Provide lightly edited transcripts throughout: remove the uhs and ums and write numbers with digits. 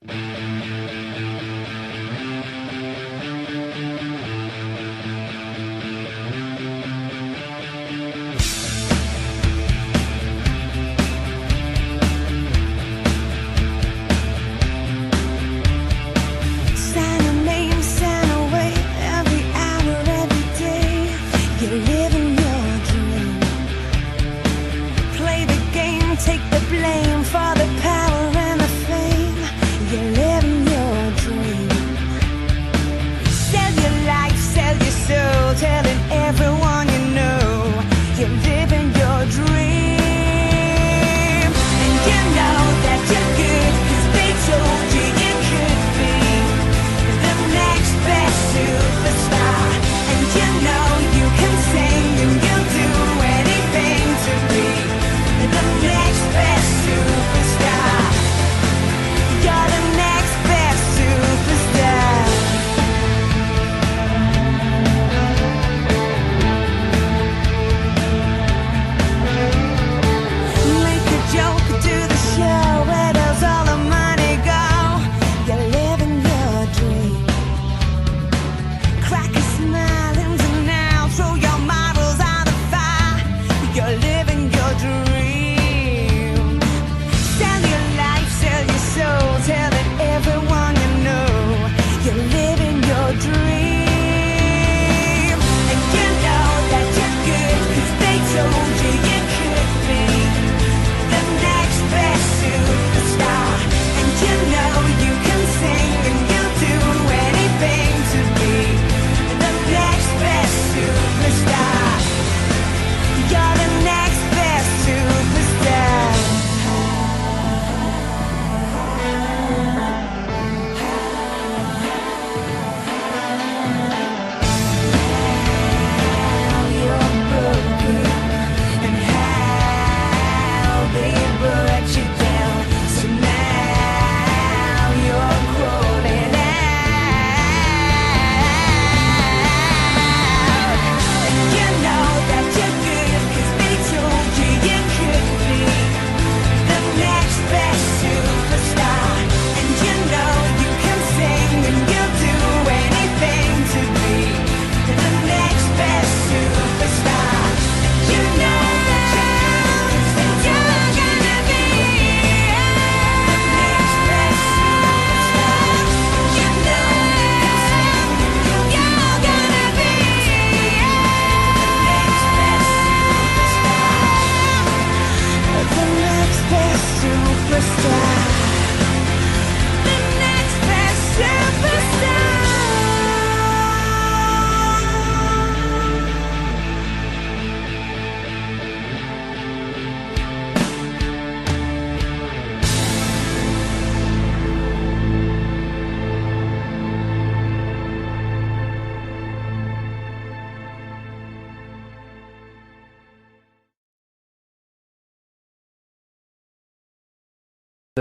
The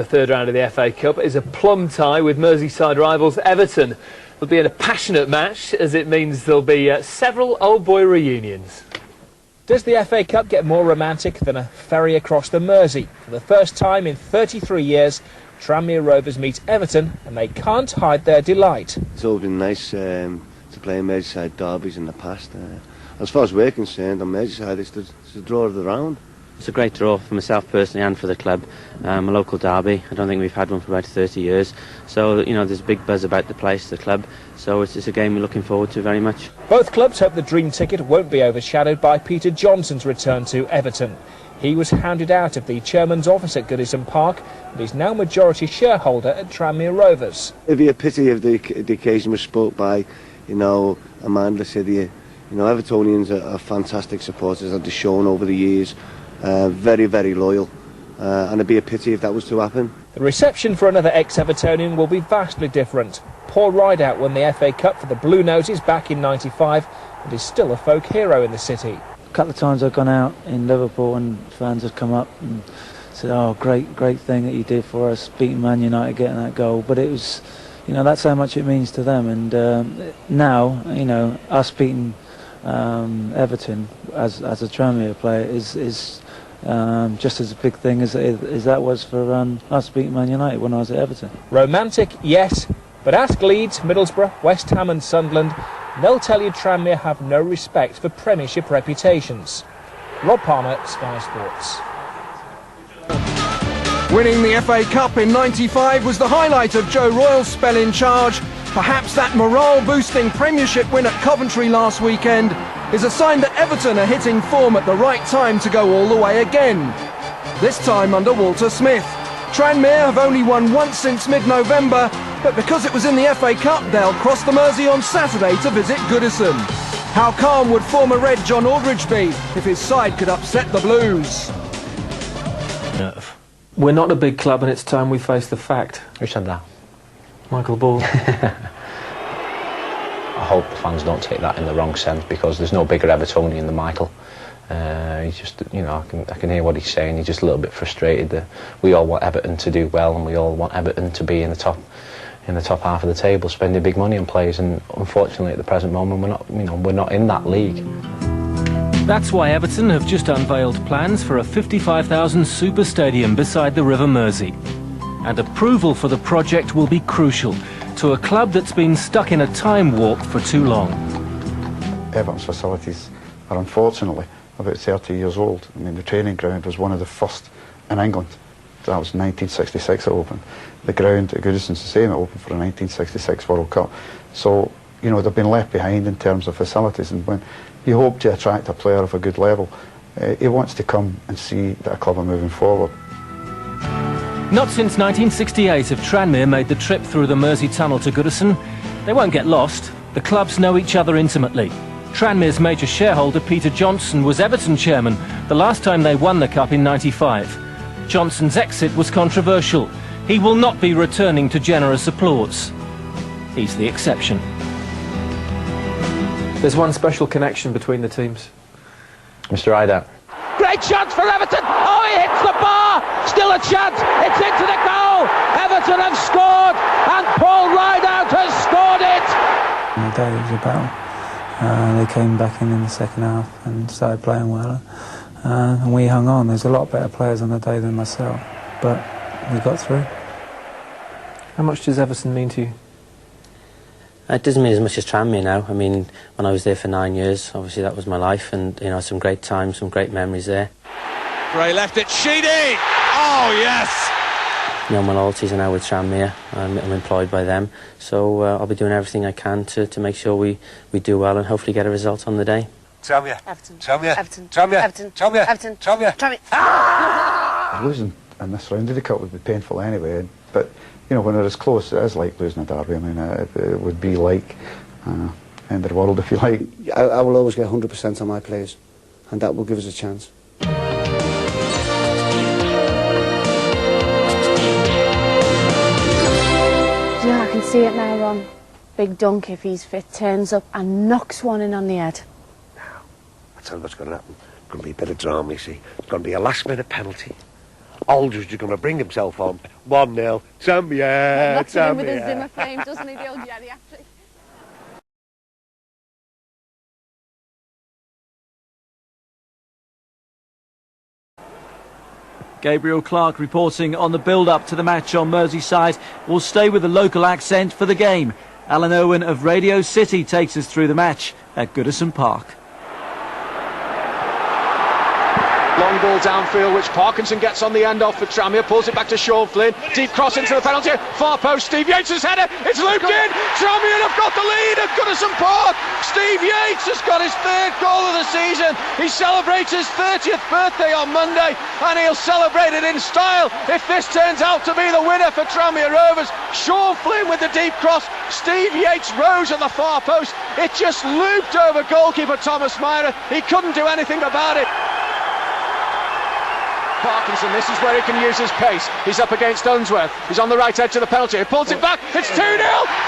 third round of the FA Cup is a plum tie with Merseyside rivals Everton. It'll be in a passionate match as it means there'll be several old boy reunions. Does the FA Cup get more romantic than a ferry across the Mersey? For the first time in 33 years, Tranmere Rovers meet Everton and they can't hide their delight. It's always been nice to play Merseyside derbies in the past. As far as we're concerned, on Merseyside, it's the draw of the round. It's a great draw for myself personally and for the club. A local derby. I don't think we've had one for about 30 years. So, you know, there's a big buzz about the place, the club. So it's a game we're looking forward to very much. Both clubs hope the dream ticket won't be overshadowed by Peter Johnson's return to Everton. He was hounded out of the chairman's office at Goodison Park and is now majority shareholder at Tranmere Rovers. It'd be a pity if the occasion was spoilt by, you know, Amanda City. You know, Evertonians are fantastic supporters, as they've shown over the years. Very, very loyal, and it'd be a pity if that was to happen. The reception for another ex-Evertonian will be vastly different. Paul Rideout won the FA Cup for the Blue Noses back in '95 and is still a folk hero in the city. A couple of times I've gone out in Liverpool and fans have come up and said, "Oh, great thing that you did for us, beating Man United, getting that goal." But it was, you know, that's how much it means to them. And now, you know, us beating Everton as a Tranmere player is just as a big thing as that was for us beating Man United when I was at Everton. Romantic, yes, but ask Leeds, Middlesbrough, West Ham and Sunderland, and they'll tell you Tranmere have no respect for Premiership reputations. Rob Palmer, Sky Sports. Winning the FA Cup in '95 was the highlight of Joe Royle's spell in charge. Perhaps that morale-boosting Premiership win at Coventry last weekend is a sign that Everton are hitting form at the right time to go all the way again. This time under Walter Smith. Tranmere have only won once since mid-November, but because it was in the FA Cup, they'll cross the Mersey on Saturday to visit Goodison. How calm would former Red John Aldridge be if his side could upset the Blues? We're not a big club and it's time we face the fact. Who said that? Michael Ball. I hope the fans don't take that in the wrong sense, because there's no bigger Evertonian than Michael. He's just, you know, I can hear what he's saying. He's just a little bit frustrated that we all want Everton to do well and we all want Everton to be in the top half of the table, spending big money on players, and unfortunately at the present moment we're not in that league. That's why Everton have just unveiled plans for a 55,000 super stadium beside the River Mersey. And approval for the project will be crucial to a club that's been stuck in a time warp for too long. Everton's facilities are unfortunately about 30 years old. I mean, the training ground was one of the first in England. That was 1966 it opened. The ground at Goodison's the same, it opened for the 1966 World Cup. So, you know, they've been left behind in terms of facilities, and when you hope to attract a player of a good level, he wants to come and see that a club are moving forward. Not since 1968 have Tranmere made the trip through the Mersey Tunnel to Goodison. They won't get lost. The clubs know each other intimately. Tranmere's major shareholder, Peter Johnson, was Everton chairman the last time they won the Cup in '95. Johnson's exit was controversial. He will not be returning to generous applause. He's the exception. There's one special connection between the teams. Mr. Ida. Great chance for Everton. Oh, he hits the bar. Still a chance. It's into the goal. Everton have scored, and Paul Rideout has scored it. On the day it was a battle. They came back in the second half and started playing well, and we hung on. There's a lot better players on the day than myself, but we got through. How much does Everton mean to you? It doesn't mean as much as Tranmere now. I mean, when I was there for 9 years, obviously that was my life, and you know, some great times, some great memories there. Gray left it, Sheedy! Oh, yes! You know, my loyalties are now with Tranmere. I'm employed by them, so I'll be doing everything I can to make sure we do well and hopefully get a result on the day. Tranmere. Everton. Tranmere. Everton. Tranmere. Everton. Tranmere. Everton. Tranmere. Tranmere. Losing in this round of the Cup would be painful anyway, but you know, when it is close, it is like losing a derby. I mean, it would be like end of the world, if you like. I will always get 100% on my players, and that will give us a chance. Yeah, I can see it now, Ron. Big Dunk, if he's fit, turns up and knocks one in on the head. Now, I tell you what's going to happen. It's going to be a bit of drama, you see. It's going to be a last-minute penalty. Aldridge is going to bring himself on. 1-0. Tranmere. Knocks him in with his Zimmer frame, doesn't he, the old geriatric? Gabriel Clark reporting on the build-up to the match on Merseyside. We'll stay with the local accent for the game. Alan Owen of Radio City takes us through the match at Goodison Park. Long ball downfield, which Parkinson gets on the end off for Tranmere, pulls it back to Sean Flynn. Deep cross into the penalty, far post. Steve Yates' header, it's looped in. Tranmere have got the lead at Goodison Park. Steve Yates has got his third goal of the season. He celebrates his 30th birthday on Monday, and he'll celebrate it in style if this turns out to be the winner for Tranmere Rovers. Sean Flynn with the deep cross. Steve Yates rose at the far post. It just looped over goalkeeper Thomas Myra. He couldn't do anything about it. Parkinson, this is where he can use his pace. He's up against Unsworth. He's on the right edge of the penalty. He pulls it back. It's 2-0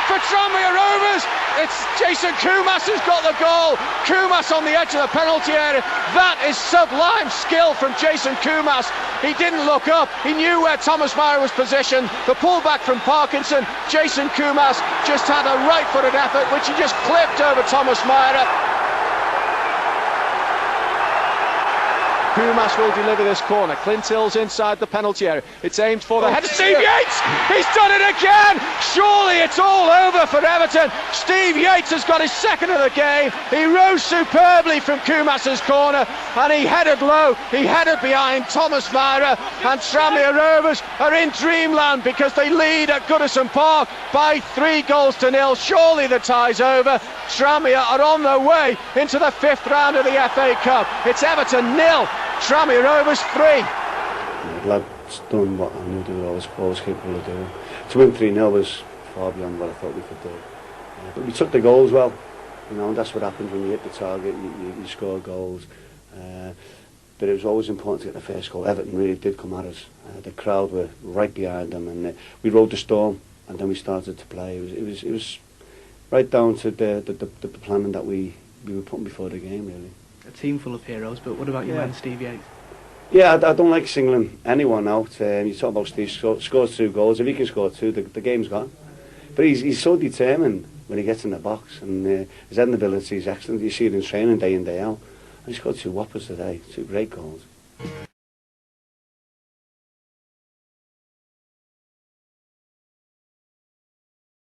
for Tranmere Rovers. It's Jason Kumas who's got the goal. Kumas on the edge of the penalty area. That is sublime skill from Jason Kumas. He didn't look up. He knew where Thomas Myra was positioned. The pullback from Parkinson. Jason Kumas just had a right-footed effort, which he just clipped over Thomas Myra. Pumas will deliver this corner. Clint Hill's inside the penalty area. It's aimed for the header. Steve Yates! He's done it again! Surely it's all over for Everton. Steve Yates has got his second of the game. He rose superbly from Pumas's corner and he headed low. He headed behind Thomas Myra, and Tranmere Rovers are in dreamland because they lead at Goodison Park by 3-0. Surely the tie's over. Tranmere are on their way into the 5th round of the FA Cup. It's Everton 0, Tranmere Rovers 3. The lads done what I knew they were always capable of doing. To win 3-0 was far beyond what I thought we could do. But we took the goals well, you know, and that's what happens when you hit the target, you score goals. But it was always important to get the first goal. Everton really did come at us. The crowd were right behind them, and we rode the storm, and then we started to play. It was right down to the planning that we were putting before the game, really. A team full of heroes, but what about your man Steve Yates? Yeah, I don't like singling anyone out. You talk about Steve scores 2 goals. If he can score 2, the game's gone. But he's so determined when he gets in the box, and his heading ability is excellent. You see it in training day in, day out. And he scored 2 whoppers today, 2 great goals.